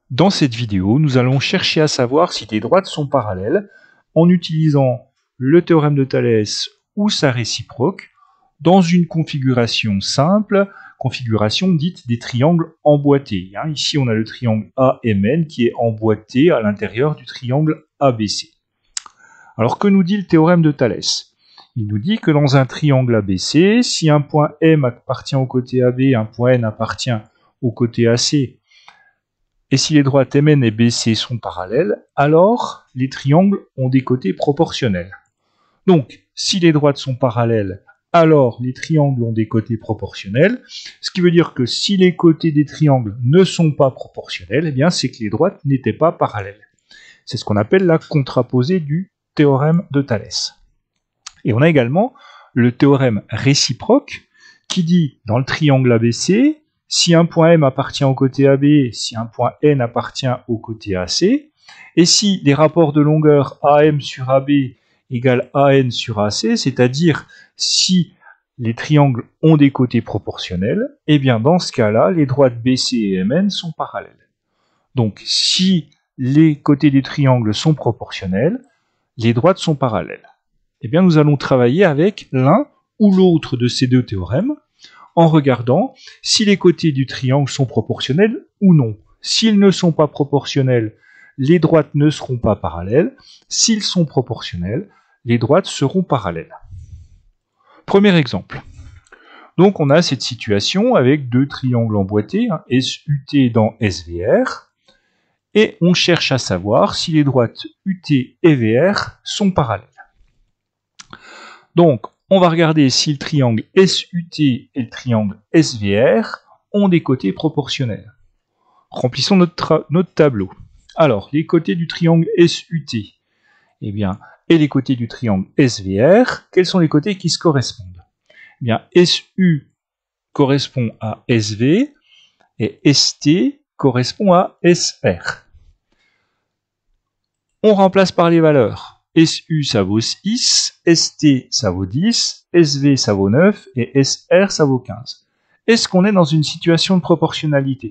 Dans cette vidéo, nous allons chercher à savoir si des droites sont parallèles en utilisant le théorème de Thalès ou sa réciproque dans une configuration simple, configuration dite des triangles emboîtés. Ici, on a le triangle AMN qui est emboîté à l'intérieur du triangle ABC. Alors, que nous dit le théorème de Thalès? Il nous dit que dans un triangle ABC, si un point M appartient au côté AB, un point N appartient au côté AC, et si les droites MN et BC sont parallèles, alors les triangles ont des côtés proportionnels. Donc, si les droites sont parallèles, alors les triangles ont des côtés proportionnels, ce qui veut dire que si les côtés des triangles ne sont pas proportionnels, eh bien c'est que les droites n'étaient pas parallèles. C'est ce qu'on appelle la contraposée du théorème de Thalès. Et on a également le théorème réciproque qui dit, dans le triangle ABC, si un point M appartient au côté AB, si un point N appartient au côté AC, et si les rapports de longueur AM sur AB égale AN sur AC, c'est-à-dire si les triangles ont des côtés proportionnels, eh bien dans ce cas-là, les droites BC et MN sont parallèles. Donc si les côtés des triangles sont proportionnels, les droites sont parallèles. Eh bien nous allons travailler avec l'un ou l'autre de ces deux théorèmes, en regardant si les côtés du triangle sont proportionnels ou non. S'ils ne sont pas proportionnels, les droites ne seront pas parallèles. S'ils sont proportionnels, les droites seront parallèles. Premier exemple. Donc on a cette situation avec deux triangles emboîtés, SUT dans SVR, et on cherche à savoir si les droites UT et VR sont parallèles. Donc, on va regarder si le triangle SUT et le triangle SVR ont des côtés proportionnels. Remplissons notre tableau. Alors, les côtés du triangle SUT, et les côtés du triangle SVR, quels sont les côtés qui se correspondent? SU correspond à SV et ST correspond à SR. On remplace par les valeurs. SU ça vaut 6, ST ça vaut 10, SV ça vaut 9 et SR ça vaut 15. Est-ce qu'on est dans une situation de proportionnalité?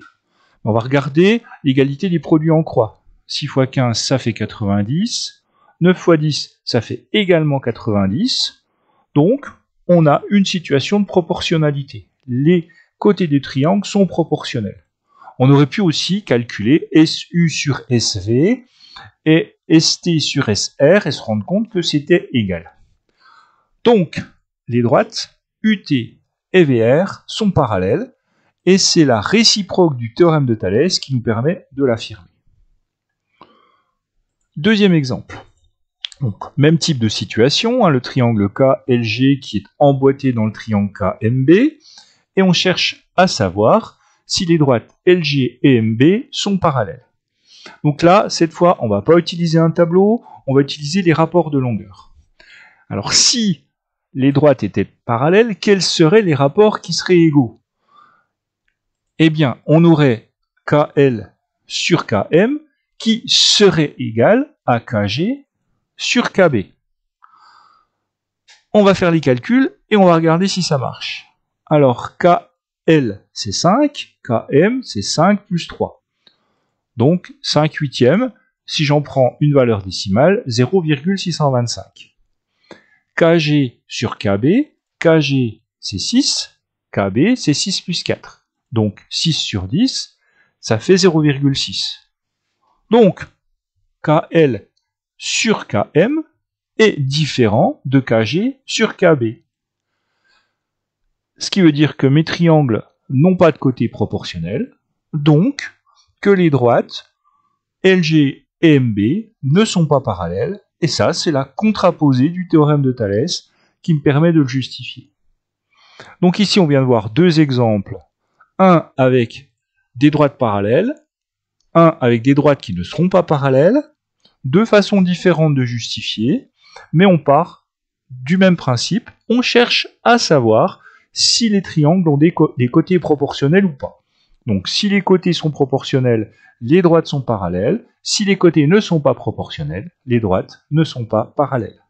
On va regarder l'égalité des produits en croix. 6 fois 15 ça fait 90, 9 fois 10 ça fait également 90. Donc on a une situation de proportionnalité. Les côtés des triangles sont proportionnels. On aurait pu aussi calculer SU sur SV et ST sur SR et se rendre compte que c'était égal. Donc, les droites UT et VR sont parallèles et c'est la réciproque du théorème de Thalès qui nous permet de l'affirmer. Deuxième exemple. Donc, même type de situation, le triangle KLG qui est emboîté dans le triangle KMB et on cherche à savoir si les droites LG et MB sont parallèles. Donc là, cette fois, on ne va pas utiliser un tableau, on va utiliser les rapports de longueur. Alors si les droites étaient parallèles, quels seraient les rapports qui seraient égaux? Eh bien, on aurait KL sur KM qui serait égal à KG sur KB. On va faire les calculs et on va regarder si ça marche. Alors KL c'est 5, KM c'est 5 plus 3. Donc 5 huitièmes, si j'en prends une valeur décimale, 0,625. KG sur KB, KG c'est 6, KB c'est 6 plus 4. Donc 6 sur 10, ça fait 0,6. Donc KL sur KM est différent de KG sur KB. Ce qui veut dire que mes triangles n'ont pas de côté proportionnel, donc que les droites LG et MB ne sont pas parallèles, et ça c'est la contraposée du théorème de Thalès qui me permet de le justifier. Donc ici on vient de voir deux exemples, un avec des droites parallèles, un avec des droites qui ne seront pas parallèles, deux façons différentes de justifier, mais on part du même principe, on cherche à savoir si les triangles ont des côtés proportionnels ou pas. Donc si les côtés sont proportionnels, les droites sont parallèles. Si les côtés ne sont pas proportionnels, les droites ne sont pas parallèles.